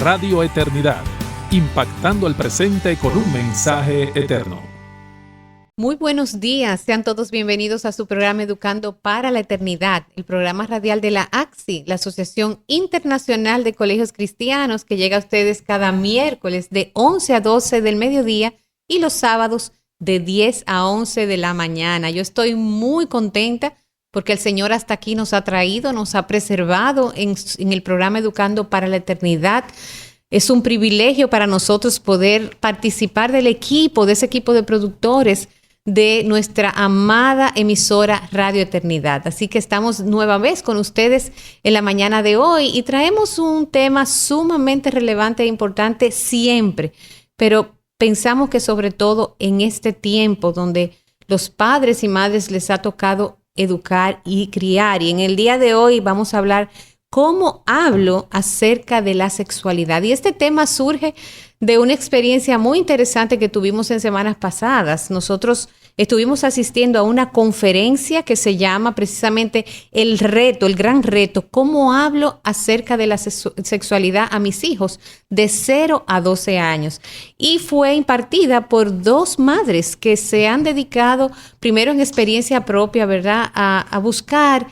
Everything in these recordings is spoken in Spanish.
Radio Eternidad, impactando el presente con un mensaje eterno. Muy buenos días, sean todos bienvenidos a su programa Educando para la Eternidad, el programa radial de la ACSI, la Asociación Internacional de Colegios Cristianos, que llega a ustedes cada miércoles de 11 a 12 del mediodía y los sábados de 10 a 11 de la mañana. Yo estoy muy contenta porque el Señor hasta aquí nos ha traído, nos ha preservado en el programa Educando para la Eternidad. Es un privilegio para nosotros poder participar del equipo, de ese equipo de productores de nuestra amada emisora Radio Eternidad. Así que estamos nueva vez con ustedes en la mañana de hoy y traemos un tema sumamente relevante e importante siempre, pero pensamos que sobre todo en este tiempo donde los padres y madres les ha tocado educar y criar. Y en el día de hoy vamos a hablar cómo hablo acerca de la sexualidad. Y este tema surge de una experiencia muy interesante que tuvimos en semanas pasadas. Nosotros estuvimos asistiendo a una conferencia que se llama precisamente el gran reto, cómo hablo acerca de la sexualidad a mis hijos de 0 a 12 años. Y fue impartida por 2 madres que se han dedicado, primero en experiencia propia, ¿verdad?, a buscar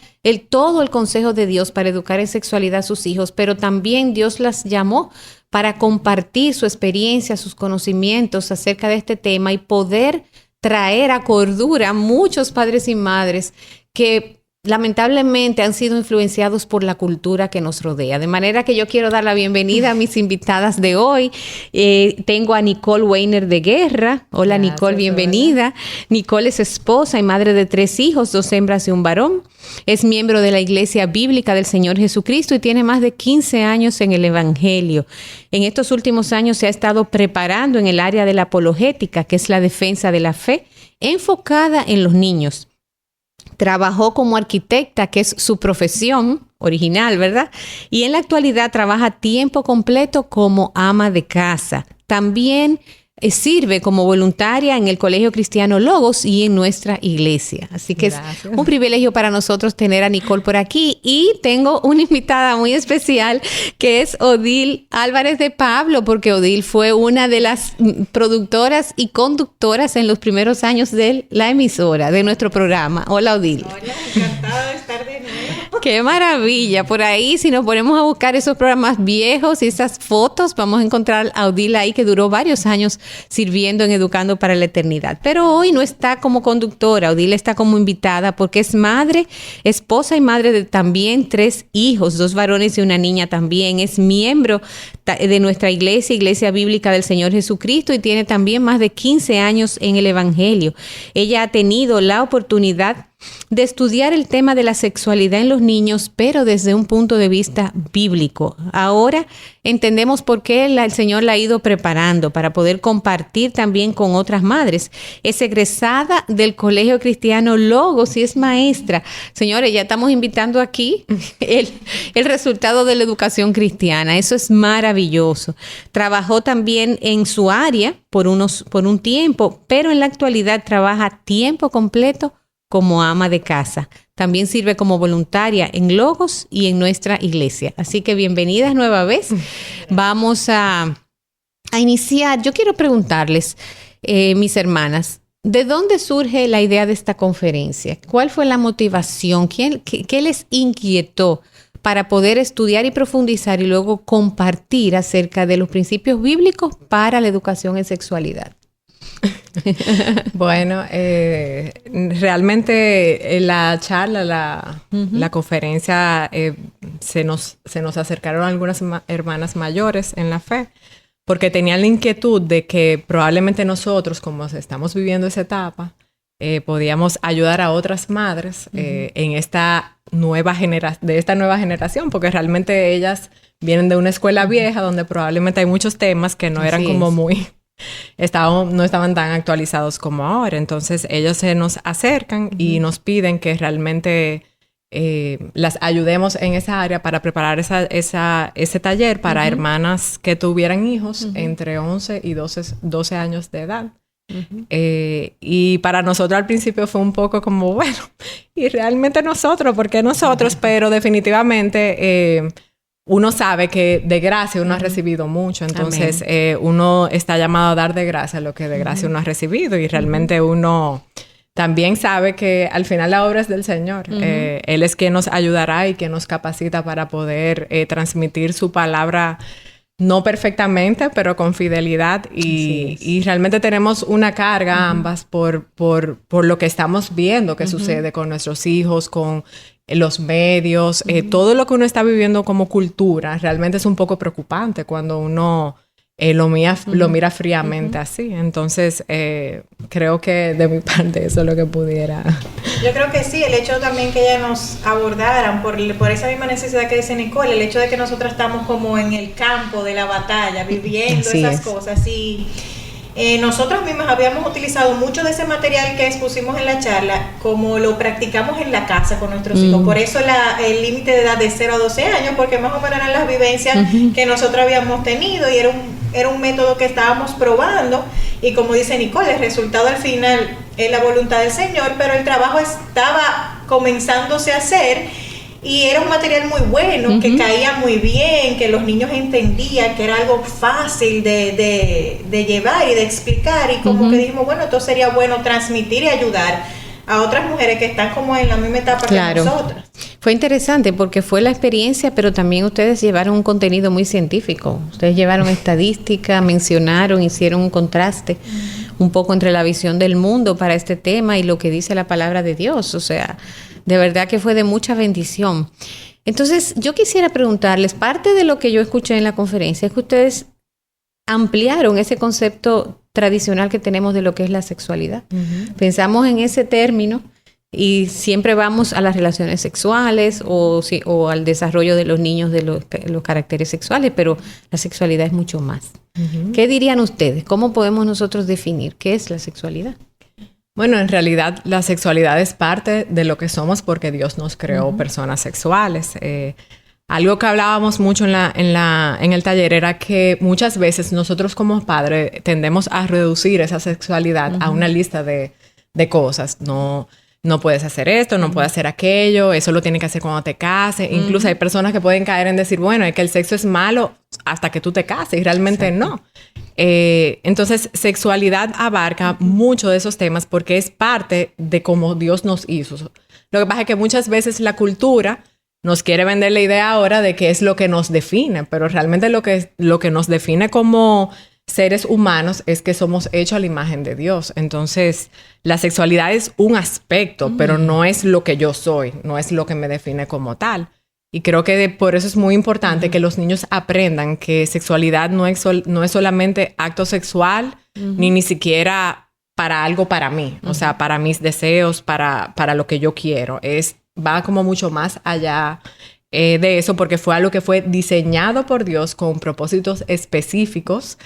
todo el consejo de Dios para educar en sexualidad a sus hijos, pero también Dios las llamó para compartir su experiencia, sus conocimientos acerca de este tema y poder traer a cordura a muchos padres y madres que lamentablemente han sido influenciados por la cultura que nos rodea. De manera que yo quiero dar la bienvenida a mis invitadas de hoy. Tengo a Nicole Weiner de Guerra. Hola. Gracias, Nicole, bienvenida. Hola. Nicole es esposa y madre de 3 hijos, 2 hembras y un varón. Es miembro de la Iglesia Bíblica del Señor Jesucristo y tiene más de 15 años en el Evangelio. En estos últimos años se ha estado preparando en el área de la apologética, que es la defensa de la fe, enfocada en los niños. Trabajó como arquitecta, que es su profesión original, ¿verdad? Y en la actualidad trabaja a tiempo completo como ama de casa. También sirve como voluntaria en el Colegio Cristiano Logos y en nuestra iglesia. Así que Gracias. Es un privilegio para nosotros tener a Nicole por aquí. Y tengo una invitada muy especial que es Odil Álvarez de Pablo, porque Odil fue una de las productoras y conductoras en los primeros años de la emisora, de nuestro programa. Hola, Odil. Hola, encantada de estar de nuevo. ¡Qué maravilla! Por ahí, si nos ponemos a buscar esos programas viejos y esas fotos, vamos a encontrar a Odil ahí, que duró varios años sirviendo en Educando para la Eternidad. Pero hoy no está como conductora, Odil está como invitada porque es madre, esposa y madre de también 3 hijos, 2 varones y una niña también. Es miembro de nuestra Iglesia Bíblica del Señor Jesucristo y tiene también más de 15 años en el Evangelio. Ella ha tenido la oportunidad de estudiar el tema de la sexualidad en los niños, pero desde un punto de vista bíblico. Ahora entendemos por qué el Señor la ha ido preparando para poder compartir también con otras madres. Es egresada del Colegio Cristiano Logos y es maestra. Señores, ya estamos invitando aquí el resultado de la educación cristiana. Eso es maravilloso. Trabajó también en su área por un tiempo, pero en la actualidad trabaja a tiempo completo como ama de casa. También sirve como voluntaria en Logos y en nuestra iglesia. Así que bienvenidas nueva vez. Vamos a iniciar. Yo quiero preguntarles, mis hermanas, ¿de dónde surge la idea de esta conferencia? ¿Cuál fue la motivación? ¿Qué les inquietó para poder estudiar y profundizar y luego compartir acerca de los principios bíblicos para la educación en sexualidad? Bueno, realmente la charla, la conferencia, se nos acercaron algunas hermanas mayores en la fe, porque tenían la inquietud de que probablemente nosotros, como estamos viviendo esa etapa, podíamos ayudar a otras madres en esta nueva generación, porque realmente ellas vienen de una escuela vieja donde probablemente hay muchos temas que no eran como muy... no estaban tan actualizados como ahora. Entonces ellos se nos acercan y nos piden que realmente las ayudemos en esa área para preparar ese taller para hermanas que tuvieran hijos entre 11 y 12 años de edad. Y para nosotros al principio fue un poco como, bueno, y realmente nosotros, ¿por qué nosotros? Pero definitivamente uno sabe que de gracia uno ha recibido mucho. Entonces, uno está llamado a dar de gracia lo que de gracia uno ha recibido. Y realmente uno también sabe que al final la obra es del Señor. Él es quien nos ayudará y quien nos capacita para poder transmitir su palabra, no perfectamente, pero con fidelidad. Y realmente tenemos una carga ambas por lo que estamos viendo que sucede con nuestros hijos, con los medios, todo lo que uno está viviendo como cultura. Realmente es un poco preocupante cuando uno lo mira fríamente así. Entonces, creo que de mi parte eso es lo que pudiera. Yo creo que sí, el hecho también que ella nos abordaran por esa misma necesidad que dice Nicole, el hecho de que nosotras estamos como en el campo de la batalla, viviendo así esas es. cosas. Y nosotros mismas habíamos utilizado mucho de ese material que expusimos en la charla, como lo practicamos en la casa con nuestros hijos. Por eso el límite de edad de 0 a 12 años, porque más o menos eran las vivencias que nosotros habíamos tenido y era un método que estábamos probando. Y como dice Nicole, el resultado al final es la voluntad del Señor, pero el trabajo estaba comenzándose a hacer. Y era un material muy bueno, que caía muy bien, que los niños entendían, que era algo fácil de llevar y de explicar. Y como que dijimos, bueno, esto sería bueno transmitir y ayudar a otras mujeres que están como en la misma etapa que nosotras. Fue interesante porque fue la experiencia, pero también ustedes llevaron un contenido muy científico. Ustedes llevaron estadística, mencionaron, hicieron un contraste un poco entre la visión del mundo para este tema y lo que dice la palabra de Dios. O sea, de verdad que fue de mucha bendición. Entonces, yo quisiera preguntarles, parte de lo que yo escuché en la conferencia es que ustedes ampliaron ese concepto tradicional que tenemos de lo que es la sexualidad. Pensamos en ese término y siempre vamos a las relaciones sexuales o al desarrollo de los niños de los caracteres sexuales, pero la sexualidad es mucho más. ¿Qué dirían ustedes? ¿Cómo podemos nosotros definir qué es la sexualidad? Bueno, en realidad la sexualidad es parte de lo que somos porque Dios nos creó personas sexuales. Algo que hablábamos mucho en el taller era que muchas veces nosotros como padres tendemos a reducir esa sexualidad a una lista de cosas. No puedes hacer esto, no puedes hacer aquello, eso lo tienes que hacer cuando te cases. Incluso hay personas que pueden caer en decir, bueno, es que el sexo es malo hasta que tú te cases y realmente no. Entonces, sexualidad abarca mucho de esos temas porque es parte de cómo Dios nos hizo. Lo que pasa es que muchas veces la cultura nos quiere vender la idea ahora de que es lo que nos define, pero realmente lo que nos define como seres humanos es que somos hechos a la imagen de Dios. Entonces, la sexualidad es un aspecto, pero no es lo que yo soy, no es lo que me define como tal. Y creo que por eso es muy importante que los niños aprendan que sexualidad no es solamente acto sexual, ni siquiera para algo para mí, o sea, para mis deseos, para lo que yo quiero. Va como mucho más allá de eso, porque fue algo que fue diseñado por Dios con propósitos específicos,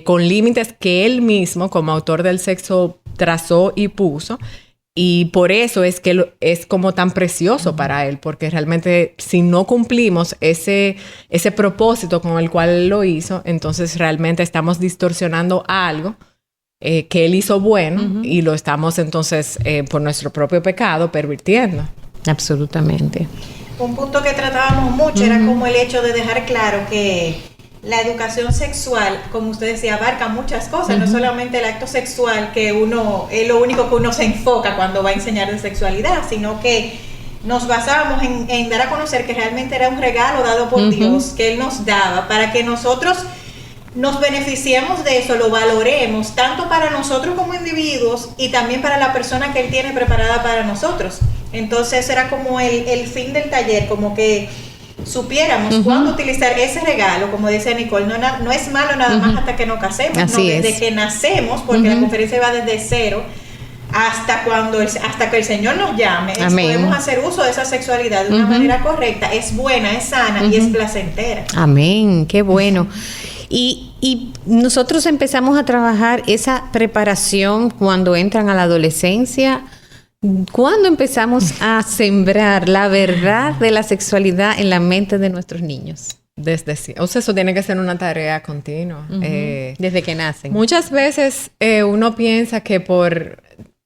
con límites que Él mismo, como autor del sexo, trazó y puso. Y por eso es que es como tan precioso para Él, porque realmente si no cumplimos ese propósito con el cual Él lo hizo, entonces realmente estamos distorsionando algo que Él hizo bueno y lo estamos entonces por nuestro propio pecado pervirtiendo. Absolutamente. Un punto que tratábamos mucho era como el hecho de dejar claro que la educación sexual, como usted decía, abarca muchas cosas, no solamente el acto sexual, que es lo único que uno se enfoca cuando va a enseñar de sexualidad, sino que nos basábamos en dar a conocer que realmente era un regalo dado por Dios, que Él nos daba, para que nosotros nos beneficiemos de eso, lo valoremos, tanto para nosotros como individuos y también para la persona que Él tiene preparada para nosotros. Entonces era como el fin del taller, como que supiéramos cuándo utilizar ese regalo, como dice Nicole, no es malo nada más hasta que nos casemos, desde que nacemos, porque la conferencia va desde 0 hasta que el Señor nos llame. Podemos hacer uso de esa sexualidad de una manera correcta, es buena, es sana y es placentera. Amén, qué bueno. Y nosotros empezamos a trabajar esa preparación cuando entran a la adolescencia. ¿Cuándo empezamos a sembrar la verdad de la sexualidad en la mente de nuestros niños? O sea, eso tiene que ser una tarea continua. Desde que nacen. Muchas veces uno piensa que por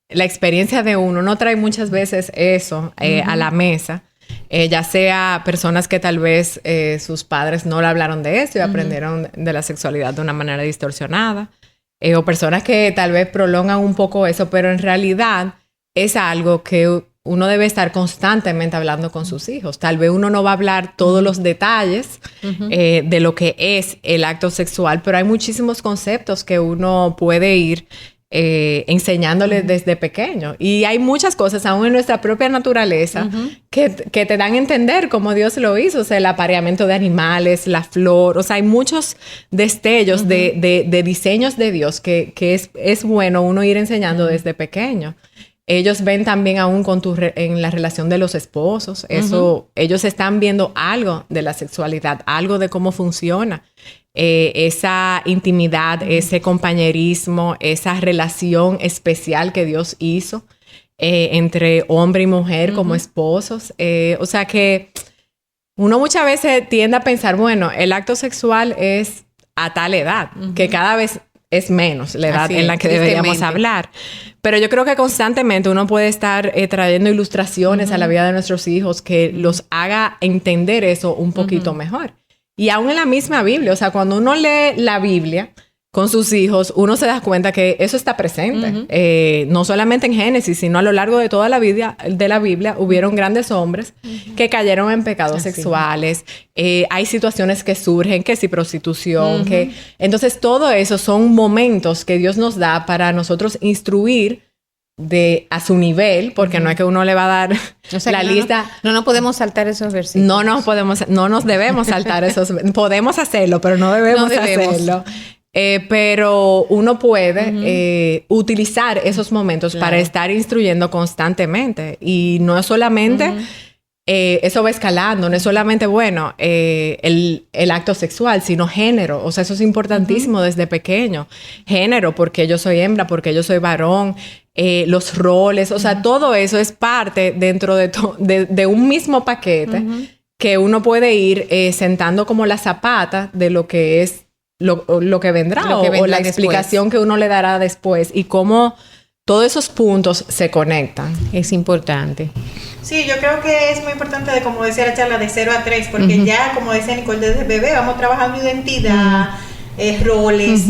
la experiencia de uno trae muchas veces eso a la mesa. ya sea personas que tal vez sus padres no le hablaron de eso y aprendieron de la sexualidad de una manera distorsionada, o personas que tal vez prolongan un poco eso, pero en realidad es algo que uno debe estar constantemente hablando con sus hijos. Tal vez uno no va a hablar todos los detalles de lo que es el acto sexual, pero hay muchísimos conceptos que uno puede ir enseñándoles desde pequeño. Y hay muchas cosas, aún en nuestra propia naturaleza, que te dan a entender cómo Dios lo hizo. O sea, el apareamiento de animales, la flor. O sea, hay muchos destellos de diseños de Dios que es bueno uno ir enseñando desde pequeño. Ellos ven también aún en la relación de los esposos. Eso, ellos están viendo algo de la sexualidad, algo de cómo funciona. Esa intimidad, ese compañerismo, esa relación especial que Dios hizo entre hombre y mujer como esposos. O sea que uno muchas veces tiende a pensar, bueno, el acto sexual es a tal edad, que cada vez es menos la edad en la que deberíamos hablar. Pero yo creo que constantemente uno puede estar trayendo ilustraciones a la vida de nuestros hijos que los haga entender eso un poquito mejor. Y aún en la misma Biblia, o sea, cuando uno lee la Biblia con sus hijos, uno se da cuenta que eso está presente. No solamente en Génesis, sino a lo largo de toda la Biblia, hubieron grandes hombres que cayeron en pecados sexuales. Hay situaciones que surgen, que si prostitución, Entonces, todo eso son momentos que Dios nos da para nosotros instruir a su nivel, porque no es que uno le va a dar lista. No podemos saltar esos versículos. No nos debemos saltar esos. Podemos hacerlo, pero no debemos hacerlo. Pero uno puede utilizar esos momentos para estar instruyendo constantemente. Y no es solamente... eso va escalando. No es solamente, el acto sexual, sino género. O sea, eso es importantísimo desde pequeño. Género, porque yo soy hembra, porque yo soy varón. Los roles. O sea, todo eso es parte dentro de un mismo paquete que uno puede ir sentando como la zapata de lo que es lo que vendrá o la explicación que uno le dará después y cómo todos esos puntos se conectan. Es importante. Sí, yo creo que es muy importante, como decía la charla, de 0 a 3, porque ya, como decía Nicole, desde bebé vamos trabajando identidad, roles,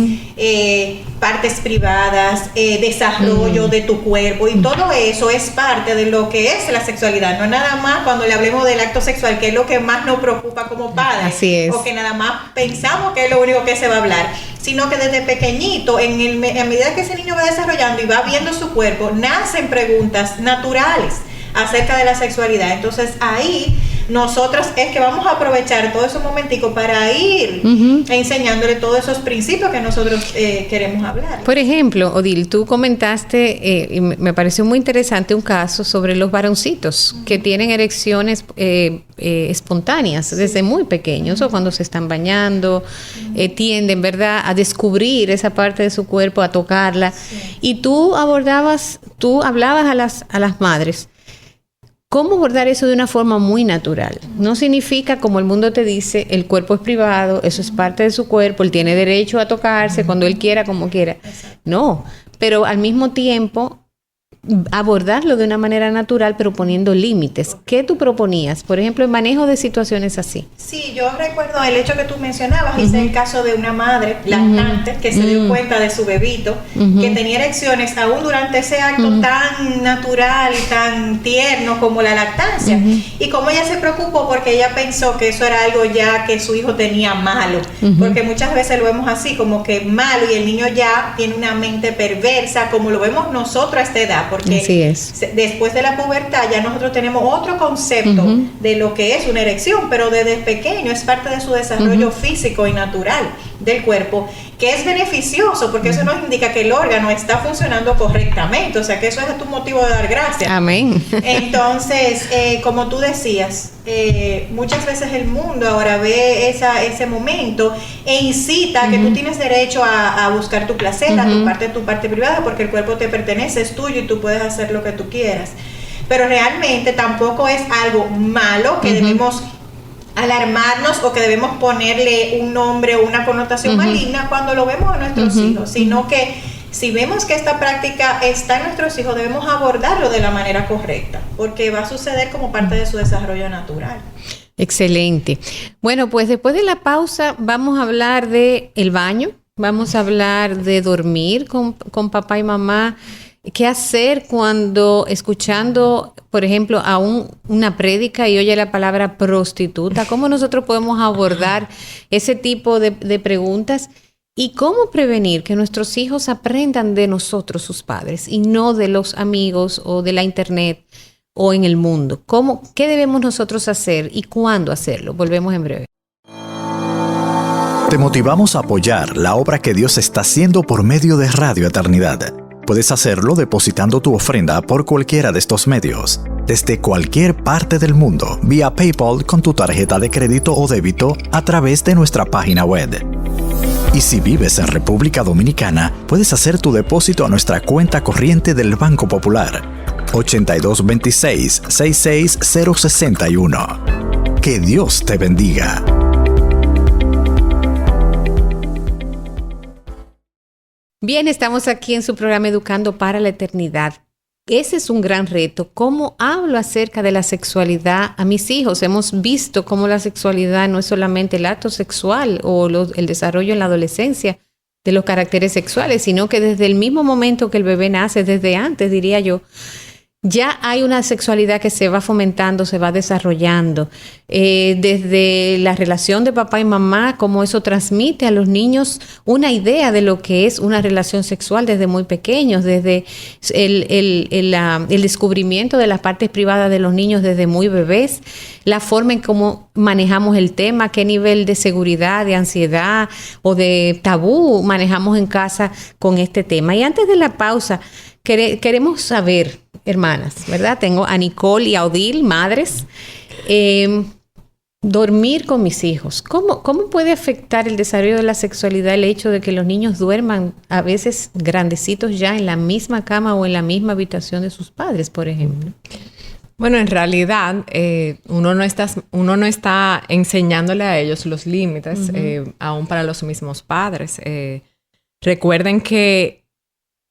partes privadas, desarrollo de tu cuerpo, y todo eso es parte de lo que es la sexualidad. No nada más cuando le hablemos del acto sexual, que es lo que más nos preocupa como padres, o que nada más pensamos que es lo único que se va a hablar, sino que desde pequeñito, a medida que ese niño va desarrollando y va viendo su cuerpo, nacen preguntas naturales acerca de la sexualidad. Entonces ahí nosotros es que vamos a aprovechar todo ese momentico para ir enseñándole todos esos principios que nosotros queremos hablar. Por ejemplo, Odil, tú comentaste, y me pareció muy interesante un caso sobre los varoncitos que tienen erecciones espontáneas desde muy pequeños, o cuando se están bañando, tienden, ¿verdad?, a descubrir esa parte de su cuerpo, a tocarla. Y tú hablabas a las madres. ¿Cómo abordar eso de una forma muy natural? No significa, como el mundo te dice, el cuerpo es privado, eso es parte de su cuerpo, él tiene derecho a tocarse cuando él quiera, como quiera. No, pero al mismo tiempo abordarlo de una manera natural, pero poniendo límites. ¿Qué tú proponías? Por ejemplo, el manejo de situaciones así. Sí, yo recuerdo el hecho que tú mencionabas, hice el caso de una madre lactante que se dio cuenta de su bebito, que tenía erecciones aún durante ese acto tan natural, tan tierno como la lactancia. Y como ella se preocupó porque ella pensó que eso era algo ya que su hijo tenía malo, porque muchas veces lo vemos así, como que malo, y el niño ya tiene una mente perversa, como lo vemos nosotros a esta edad, porque después de la pubertad ya nosotros tenemos otro concepto de lo que es una erección, pero desde pequeño es parte de su desarrollo físico y natural del cuerpo, que es beneficioso, porque eso nos indica que el órgano está funcionando correctamente, o sea que eso es tu motivo de dar gracias. Amén. Entonces, como tú decías, muchas veces el mundo ahora ve ese momento e incita a que tú tienes derecho a buscar tu placer, a tu parte privada, porque el cuerpo te pertenece, es tuyo y tú puedes hacer lo que tú quieras. Pero realmente tampoco es algo malo que debemos alarmarnos o que debemos ponerle un nombre o una connotación maligna cuando lo vemos a nuestros hijos, sino que si vemos que esta práctica está en nuestros hijos, debemos abordarlo de la manera correcta, porque va a suceder como parte de su desarrollo natural. Excelente. Bueno, pues después de la pausa vamos a hablar de el baño, vamos a hablar de dormir con papá y mamá. ¿Qué hacer cuando escuchando, por ejemplo, a una prédica y oye la palabra prostituta? ¿Cómo nosotros podemos abordar ese tipo de preguntas? ¿Y cómo prevenir que nuestros hijos aprendan de nosotros, sus padres, y no de los amigos o de la internet o en el mundo? ¿Qué debemos nosotros hacer y cuándo hacerlo? Volvemos en breve. Te motivamos a apoyar la obra que Dios está haciendo por medio de Radio Eternidad. Puedes hacerlo depositando tu ofrenda por cualquiera de estos medios, desde cualquier parte del mundo, vía PayPal con tu tarjeta de crédito o débito a través de nuestra página web. Y si vives en República Dominicana, puedes hacer tu depósito a nuestra cuenta corriente del Banco Popular, 8226-66061. Que Dios te bendiga. Bien, estamos aquí en su programa Educando para la Eternidad. Ese es un gran reto. ¿Cómo hablo acerca de la sexualidad a mis hijos? Hemos visto cómo la sexualidad no es solamente el acto sexual o el desarrollo en la adolescencia de los caracteres sexuales, sino que desde el mismo momento que el bebé nace, desde antes, diría yo, ya hay una sexualidad que se va fomentando, se va desarrollando. Desde la relación de papá y mamá, cómo eso transmite a los niños una idea de lo que es una relación sexual desde muy pequeños, desde el descubrimiento de las partes privadas de los niños desde muy bebés, la forma en cómo manejamos el tema, qué nivel de seguridad, de ansiedad o de tabú manejamos en casa con este tema. Y antes de la pausa, queremos saber, hermanas, ¿verdad? Tengo a Nicole y a Odile, madres. Dormir con mis hijos. ¿Cómo puede afectar el desarrollo de la sexualidad el hecho de que los niños duerman a veces grandecitos ya en la misma cama o en la misma habitación de sus padres, por ejemplo? Bueno, en realidad uno no está enseñándole a ellos los límites, aún para los mismos padres. Recuerden que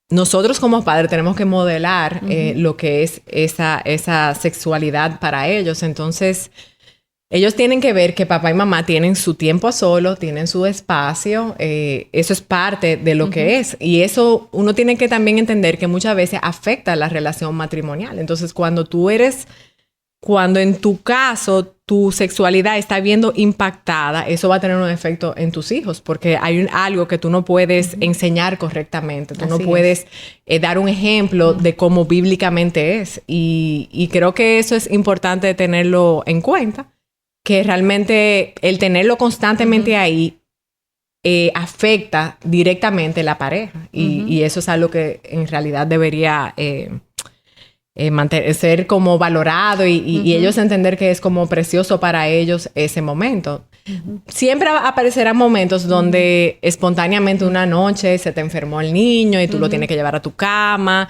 nosotros como padres tenemos que modelar lo que es esa sexualidad para ellos. Entonces, ellos tienen que ver que papá y mamá tienen su tiempo a solo, tienen su espacio. Eso es parte de lo que es. Y eso uno tiene que también entender que muchas veces afecta la relación matrimonial. Entonces, cuando en tu caso tu sexualidad está viendo impactada, eso va a tener un efecto en tus hijos, porque hay algo que tú no puedes enseñar correctamente. Tú no puedes dar un ejemplo de cómo bíblicamente es. Y creo que eso es importante tenerlo en cuenta, que realmente el tenerlo constantemente ahí afecta directamente la pareja. Y eso es algo que en realidad debería ser como valorado y ellos entender que es como precioso para ellos ese momento. Siempre aparecerán momentos donde espontáneamente una noche se te enfermó el niño y tú lo tienes que llevar a tu cama,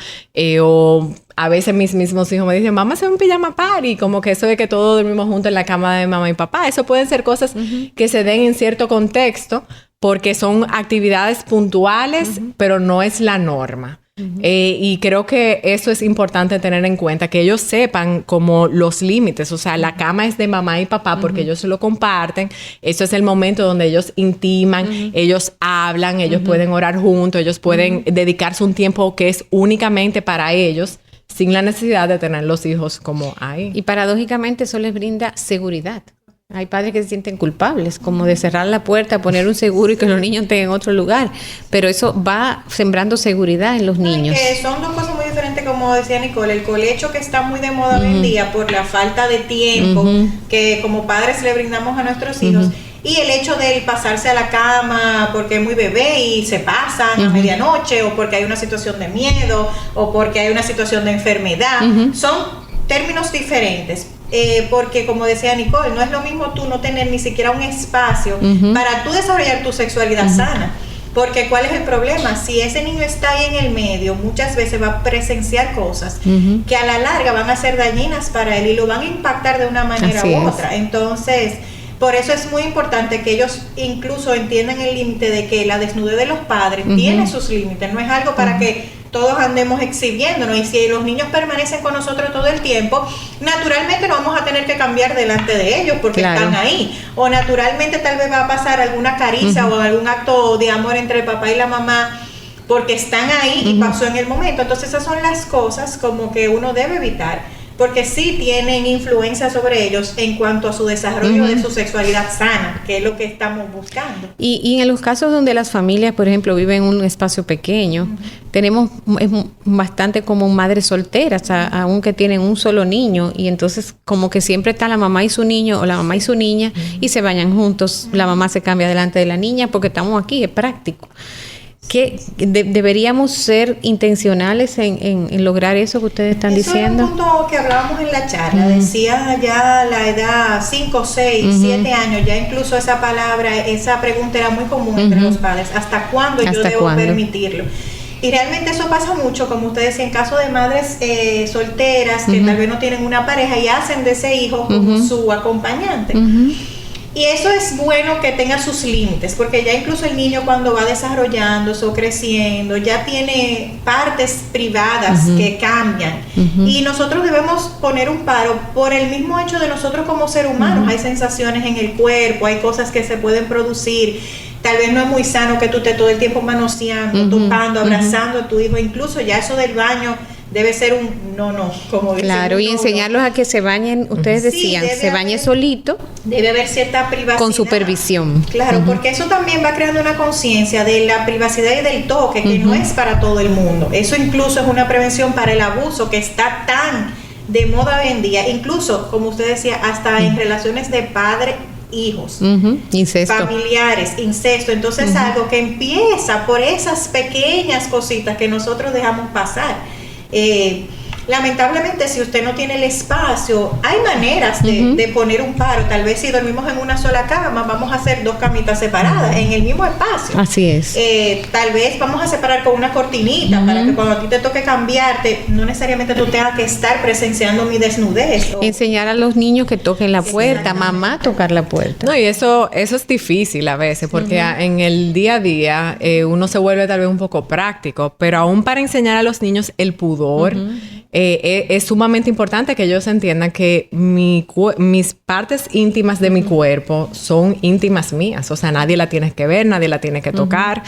o a veces mis mismos hijos me dicen, vamos a hacer un pijama party, como que eso de que todos dormimos juntos en la cama de mamá y papá. Eso pueden ser cosas que se den en cierto contexto porque son actividades puntuales, pero no es la norma. Y creo que eso es importante tener en cuenta, que ellos sepan como los límites. O sea, la cama es de mamá y papá porque ellos se lo comparten. Eso es el momento donde ellos intiman, ellos hablan, ellos pueden orar juntos, ellos pueden dedicarse un tiempo que es únicamente para ellos, sin la necesidad de tener los hijos como ahí. Y paradójicamente eso les brinda seguridad. Hay padres que se sienten culpables, como de cerrar la puerta, poner un seguro y que los niños estén en otro lugar. Pero eso va sembrando seguridad en los niños. Que son dos cosas muy diferentes, como decía Nicole. El colecho, que está muy de moda hoy en día por la falta de tiempo que como padres le brindamos a nuestros hijos. Y el hecho de pasarse a la cama porque es muy bebé y se pasan a medianoche, o porque hay una situación de miedo, o porque hay una situación de enfermedad. Son términos diferentes. Porque como decía Nicole, no es lo mismo tú no tener ni siquiera un espacio para tú desarrollar tu sexualidad sana. Porque ¿cuál es el problema? Si ese niño está ahí en el medio, muchas veces va a presenciar cosas que a la larga van a ser dañinas para él y lo van a impactar de una manera u otra. Entonces, Por eso es muy importante que ellos incluso entiendan el límite de que la desnudez de los padres tiene sus límites, no es algo para que todos andemos exhibiéndonos, y si los niños permanecen con nosotros todo el tiempo, naturalmente no vamos a tener que cambiar delante de ellos porque están ahí, o naturalmente tal vez va a pasar alguna caricia o algún acto de amor entre el papá y la mamá porque están ahí y pasó en el momento. Entonces esas son las cosas como que uno debe evitar, porque sí tienen influencia sobre ellos en cuanto a su desarrollo de su sexualidad sana, que es lo que estamos buscando. Y en los casos donde las familias, por ejemplo, viven en un espacio pequeño, tenemos bastante como madres solteras, aunque tienen un solo niño, y entonces como que siempre está la mamá y su niño, o la mamá y su niña, y se bañan juntos, la mamá se cambia delante de la niña, porque estamos aquí, es práctico. ¿Qué deberíamos ser intencionales en lograr eso que ustedes están diciendo? Eso es un punto que hablábamos en la charla. Decía ya la edad 5, 6, 7 años, ya incluso esa palabra, esa pregunta era muy común entre los padres. ¿Hasta cuándo yo debo permitirlo? Y realmente eso pasa mucho, como usted decía, en caso de madres solteras que tal vez no tienen una pareja y hacen de ese hijo como su acompañante. Y eso es bueno que tenga sus límites, porque ya incluso el niño cuando va desarrollándose o creciendo, ya tiene partes privadas que cambian. Y nosotros debemos poner un paro por el mismo hecho de nosotros como seres humanos. Hay sensaciones en el cuerpo, hay cosas que se pueden producir. Tal vez no es muy sano que tú estés todo el tiempo manoseando, tocando, abrazando a tu hijo. Incluso ya eso del baño debe ser un no, como dicen. Claro, y enseñarlos a que se bañen, ustedes decían, se bañe solito. Debe haber cierta privacidad. Con supervisión. Claro, porque eso también va creando una conciencia de la privacidad y del toque, que no es para todo el mundo. Eso incluso es una prevención para el abuso, que está tan de moda hoy en día. Incluso, como usted decía, hasta en relaciones de padre-hijos. Incesto. Familiares, incesto. Entonces, algo que empieza por esas pequeñas cositas que nosotros dejamos pasar. Lamentablemente, si usted no tiene el espacio, hay maneras de poner un paro. Tal vez si dormimos en una sola cama, vamos a hacer 2 camitas separadas en el mismo espacio. Así es. Tal vez vamos a separar con una cortinita para que cuando a ti te toque cambiarte, no necesariamente tú tengas que estar presenciando mi desnudez. Enseñar a los niños que toquen la puerta, mamá tocar la puerta. No, y eso es difícil a veces, porque en el día a día uno se vuelve tal vez un poco práctico, pero aún para enseñar a los niños el pudor, es sumamente importante que ellos entiendan que mis partes íntimas de mi cuerpo son íntimas mías. O sea, nadie la tiene que ver, nadie la tiene que tocar.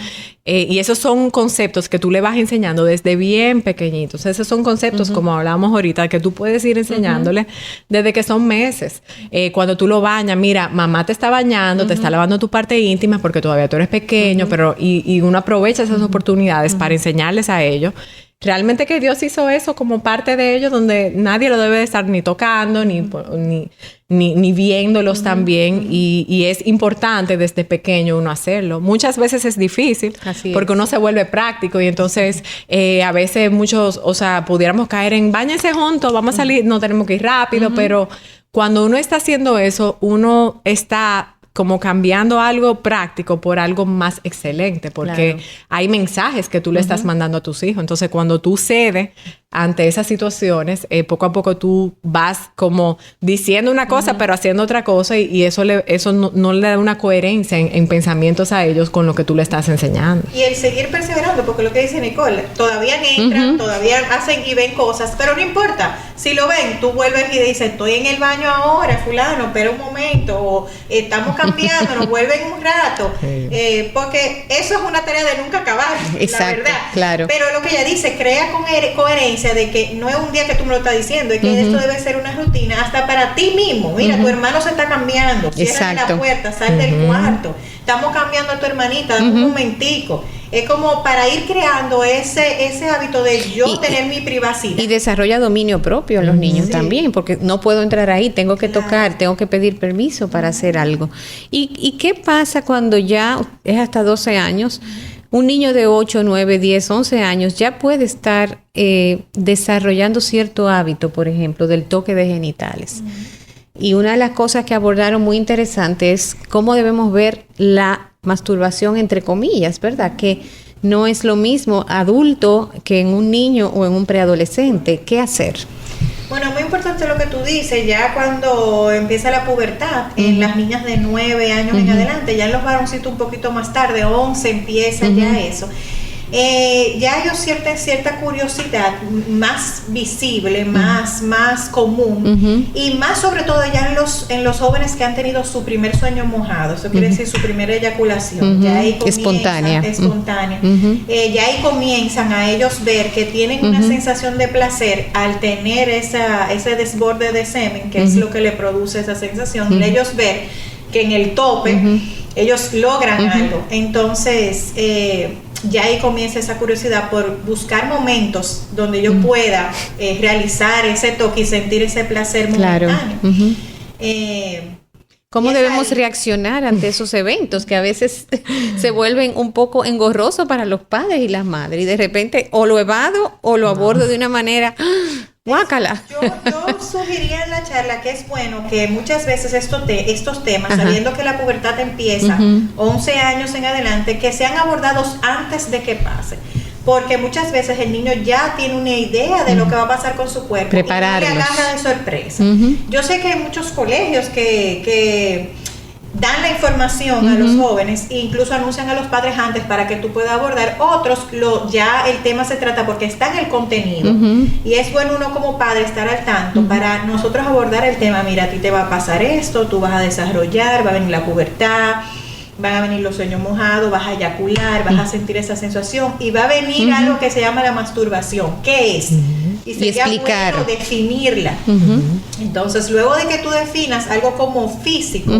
Y esos son conceptos que tú le vas enseñando desde bien pequeñitos. Esos son conceptos, como hablábamos ahorita, que tú puedes ir enseñándole desde que son meses. Cuando tú lo bañas, mira, mamá te está bañando, te está lavando tu parte íntima porque todavía tú eres pequeño, pero y uno aprovecha esas oportunidades para enseñarles a ellos. Realmente que Dios hizo eso como parte de ellos, donde nadie lo debe de estar ni tocando, ni viéndolos también. Y es importante desde pequeño uno hacerlo. Muchas veces es difícil porque uno se vuelve práctico y entonces a veces muchos, o sea, pudiéramos caer en báñense juntos, vamos a salir, no tenemos que ir rápido, pero cuando uno está haciendo eso, uno está como cambiando algo práctico por algo más excelente, porque hay mensajes que tú le estás mandando a tus hijos. Entonces, cuando tú cedes ante esas situaciones, poco a poco tú vas como diciendo una cosa, pero haciendo otra cosa, y eso no le da una coherencia en pensamientos a ellos con lo que tú le estás enseñando. Y el seguir perseverando, porque lo que dice Nicole, todavía entran, todavía hacen y ven cosas, pero no importa. Si lo ven, tú vuelves y dices, estoy en el baño ahora, fulano, espera un momento, o estamos cambiando, nos vuelven un rato, porque eso es una tarea de nunca acabar, la verdad. Claro. Pero lo que ella dice, crea coherencia de que no es un día que tú me lo estás diciendo, es que esto debe ser una rutina hasta para ti mismo. Mira, tu hermano se está cambiando, cierra la puerta, sal del cuarto, estamos cambiando a tu hermanita, dame un momentico. Es como para ir creando ese hábito de yo tener mi privacidad. Y desarrolla dominio propio en los niños también, porque no puedo entrar ahí, tengo que tocar, tengo que pedir permiso para hacer algo. ¿Y qué pasa cuando ya es hasta 12 años? Un niño de 8, 9, 10, 11 años ya puede estar desarrollando cierto hábito, por ejemplo, del toque de genitales. Y una de las cosas que abordaron muy interesante es cómo debemos ver la masturbación entre comillas, ¿verdad? Que no es lo mismo adulto que en un niño o en un preadolescente. ¿Qué hacer? Bueno, muy importante lo que tú dices, ya cuando empieza la pubertad, en las niñas de 9 años en adelante, ya en los varoncitos un poquito más tarde, 11, empieza ya eso. Ya ellos sienten cierta curiosidad más visible, más común, y más sobre todo ya en los jóvenes que han tenido su primer sueño mojado, eso quiere decir su primera eyaculación, ya ahí espontánea. Ya ahí comienzan a ellos ver que tienen una sensación de placer al tener ese desborde de semen, que es lo que le produce esa sensación, y ellos ver que en el tope ellos logran algo. Entonces ya ahí comienza esa curiosidad por buscar momentos donde yo pueda realizar ese toque y sentir ese placer momentáneo. ¿Cómo debemos reaccionar ante esos eventos que a veces se vuelven un poco engorrosos para los padres y las madres? Y de repente o lo evado o lo abordo de una manera... ¡Guácala! Yo sugeriría en la charla que es bueno que muchas veces estos temas, sabiendo que la pubertad empieza 11 años en adelante, que sean abordados antes de que pase. Porque muchas veces el niño ya tiene una idea de lo que va a pasar con su cuerpo. Prepararlos. Y no le agarra de sorpresa. Yo sé que hay muchos colegios que dan la información a los jóvenes e incluso anuncian a los padres antes para que tú puedas abordar. Otros, ya el tema se trata porque está en el contenido. Y es bueno uno como padre estar al tanto para nosotros abordar el tema. Mira, a ti te va a pasar esto, tú vas a desarrollar, va a venir la pubertad, van a venir los sueños mojados, vas a eyacular, vas a sentir esa sensación y va a venir algo que se llama la masturbación. ¿Qué es? Y sería explicar. bueno definirla. Entonces, luego de que tú definas algo como físico,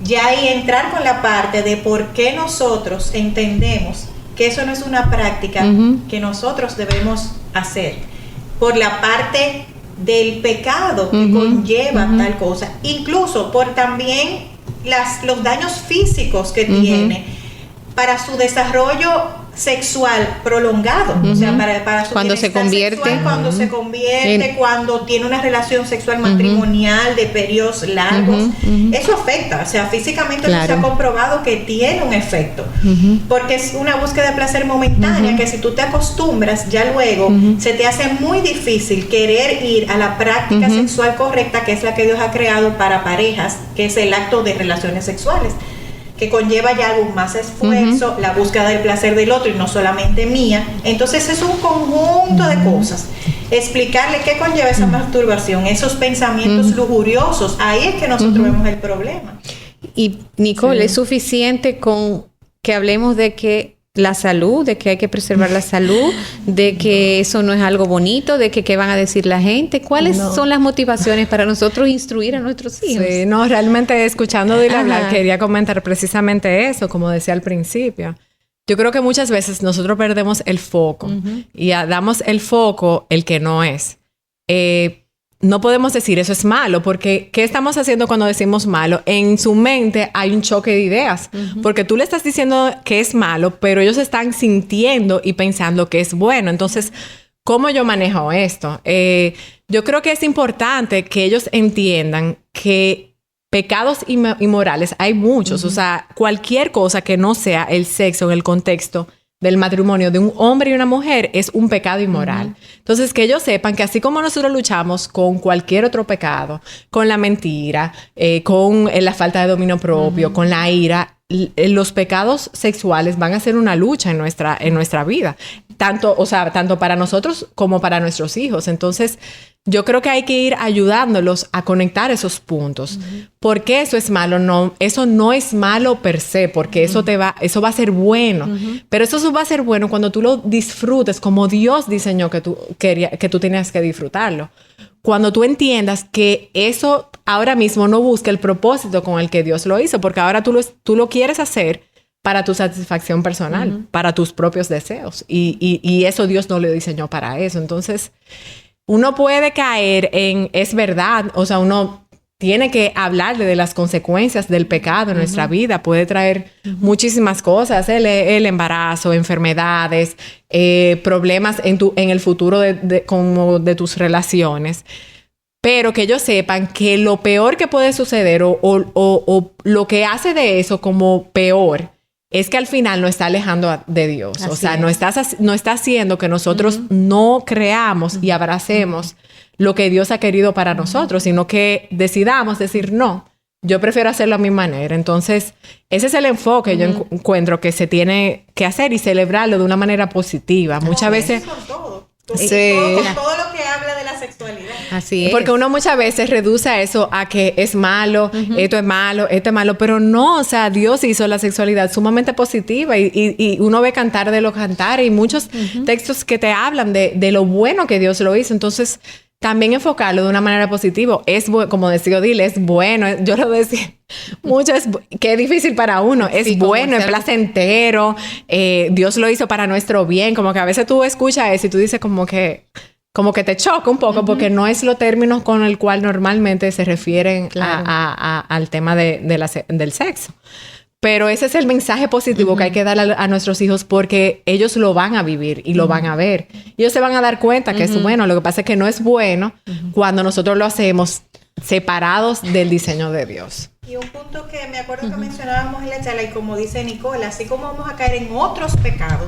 ya ahí entrar con la parte de por qué nosotros entendemos que eso no es una práctica que nosotros debemos hacer, por la parte del pecado que conlleva tal cosa, incluso por también los daños físicos que tiene para su desarrollo sexual prolongado, o sea, para su cuando se convierte, sexual, cuando se convierte, cuando tiene una relación sexual matrimonial de periodos largos, eso afecta, o sea, físicamente se ha comprobado que tiene un efecto, porque es una búsqueda de placer momentánea, que si tú te acostumbras, ya luego se te hace muy difícil querer ir a la práctica sexual correcta, que es la que Dios ha creado para parejas, que es el acto de relaciones sexuales, que conlleva ya algo más esfuerzo, la búsqueda del placer del otro y no solamente mía. Entonces es un conjunto de cosas. Explicarle qué conlleva esa masturbación, esos pensamientos lujuriosos, ahí es que nosotros vemos el problema. Y Nicole, ¿es suficiente con que hablemos de que la salud, de que hay que preservar la salud, de que eso no es algo bonito, de que qué van a decir la gente? ¿Cuáles son las motivaciones para nosotros instruir a nuestros hijos? Sí, realmente escuchando de hablar, quería comentar precisamente eso, como decía al principio. Yo creo que muchas veces nosotros perdemos el foco y damos el foco el que no es. No podemos decir eso es malo, porque ¿qué estamos haciendo cuando decimos malo? En su mente hay un choque de ideas, porque tú le estás diciendo que es malo, pero ellos están sintiendo y pensando que es bueno. Entonces, ¿cómo yo manejo esto? Yo creo que es importante que ellos entiendan que pecados inmorales hay muchos. O sea, cualquier cosa que no sea el sexo en el contexto del matrimonio de un hombre y una mujer es un pecado inmoral. Entonces, que ellos sepan que así como nosotros luchamos con cualquier otro pecado, con la mentira, con la falta de dominio propio, con la ira, los pecados sexuales van a ser una lucha en nuestra vida. Tanto para nosotros como para nuestros hijos. Entonces, yo creo que hay que ir ayudándolos a conectar esos puntos. ¿Por qué eso es malo? No, eso no es malo per se, porque eso va a ser bueno. Pero eso va a ser bueno cuando tú lo disfrutes como Dios diseñó que tú tenías que disfrutarlo. Cuando tú entiendas que eso ahora mismo no busca el propósito con el que Dios lo hizo, porque ahora tú lo quieres hacer para tu satisfacción personal, para tus propios deseos. Y eso Dios no lo diseñó para eso. Entonces, uno puede caer en, es verdad, o sea, uno tiene que hablarle de las consecuencias del pecado en nuestra vida. Puede traer muchísimas cosas, el embarazo, enfermedades, problemas en el futuro como de tus relaciones. Pero que ellos sepan que lo peor que puede suceder o lo que hace de eso como peor es que al final nos está alejando de Dios. Así o sea, no está haciendo que nosotros no creamos y abracemos lo que Dios ha querido para nosotros, sino que decidamos decir no. Yo prefiero hacerlo a mi manera. Entonces, ese es el enfoque yo encuentro que se tiene que hacer y celebrarlo de una manera positiva. Muchas veces... Sí. Todo lo que habla de la sexualidad. Así es. Porque uno muchas veces reduce a eso a que es malo, esto es malo, pero no, o sea, Dios hizo la sexualidad sumamente positiva y uno ve Cantar de los Cantares y muchos textos que te hablan de lo bueno que Dios lo hizo. Entonces, también enfocarlo de una manera positiva. Como decía Odile, es bueno. Yo lo decía mucho, que es difícil para uno. Es bueno, es placentero. Dios lo hizo para nuestro bien. Como que a veces tú escuchas eso y tú dices como que te choca un poco porque no es los términos con el cual normalmente se refieren al tema del sexo. Pero ese es el mensaje positivo que hay que dar a nuestros hijos porque ellos lo van a vivir y lo van a ver. Ellos se van a dar cuenta que es bueno. Lo que pasa es que no es bueno cuando nosotros lo hacemos separados del diseño de Dios. Y un punto que me acuerdo que mencionábamos en la charla, y como dice Nicole, así como vamos a caer en otros pecados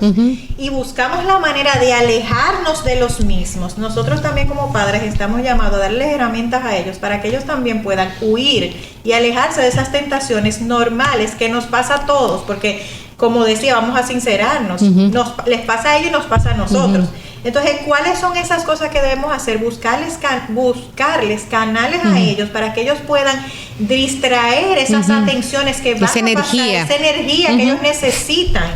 y buscamos la manera de alejarnos de los mismos, nosotros también como padres estamos llamados a darles herramientas a ellos para que ellos también puedan huir y alejarse de esas tentaciones normales que nos pasa a todos, porque como decía, vamos a sincerarnos, les pasa a ellos y nos pasa a nosotros. Entonces, ¿cuáles son esas cosas que debemos hacer? Buscarles canales a ellos para que ellos puedan distraer esas atenciones que van a pasar, esa energía que ellos necesitan.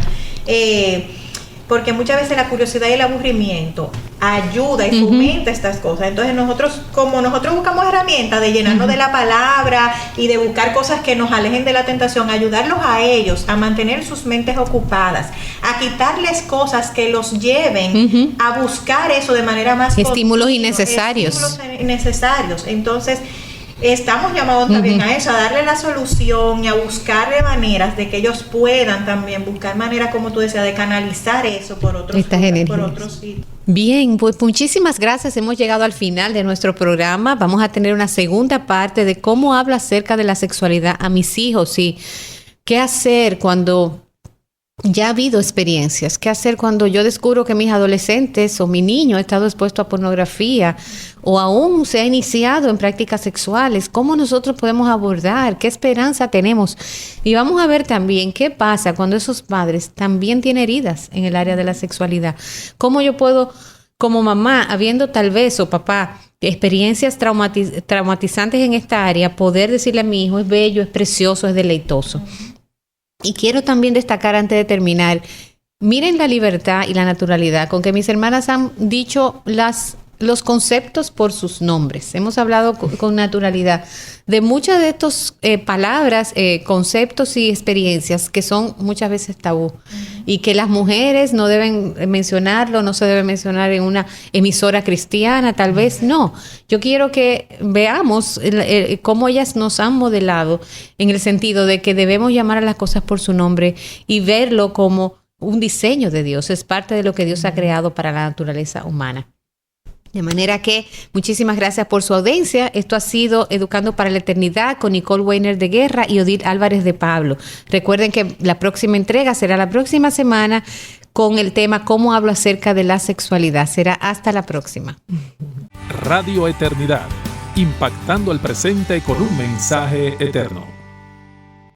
Porque muchas veces la curiosidad y el aburrimiento ayuda y fomenta estas cosas. Entonces nosotros buscamos herramientas de llenarnos de la palabra y de buscar cosas que nos alejen de la tentación, ayudarlos a ellos a mantener sus mentes ocupadas, a quitarles cosas que los lleven a buscar eso de manera más estímulos innecesarios. Entonces estamos llamados también a eso, a darle la solución y a buscarle maneras de que ellos puedan también buscar maneras, como tú decías, de canalizar eso por otros sitios. Bien, pues muchísimas gracias. Hemos llegado al final de nuestro programa. Vamos a tener una segunda parte de cómo hablo acerca de la sexualidad a mis hijos y qué hacer cuando ya ha habido experiencias. ¿Qué hacer cuando yo descubro que mis adolescentes o mi niño ha estado expuesto a pornografía o aún se ha iniciado en prácticas sexuales? ¿Cómo nosotros podemos abordar? ¿Qué esperanza tenemos? Y vamos a ver también qué pasa cuando esos padres también tienen heridas en el área de la sexualidad. ¿Cómo yo puedo, como mamá, habiendo tal vez o papá experiencias traumatizantes en esta área, poder decirle a mi hijo, es bello, es precioso, es deleitoso? Y quiero también destacar antes de terminar, miren la libertad y la naturalidad con que mis hermanas han dicho los conceptos por sus nombres. Hemos hablado con naturalidad de muchas de estas palabras, conceptos y experiencias que son muchas veces tabú y que las mujeres no deben mencionarlo, no se debe mencionar en una emisora cristiana, tal vez no. Yo quiero que veamos cómo ellas nos han modelado en el sentido de que debemos llamar a las cosas por su nombre y verlo como un diseño de Dios. Es parte de lo que Dios ha creado para la naturaleza humana. De manera que muchísimas gracias por su audiencia. Esto ha sido Educando para la Eternidad con Nicole Weiner de Guerra y Odile Álvarez de Pablo. Recuerden que la próxima entrega será la próxima semana con el tema ¿Cómo hablo acerca de la sexualidad? Será hasta la próxima. Radio Eternidad, impactando el presente con un mensaje eterno.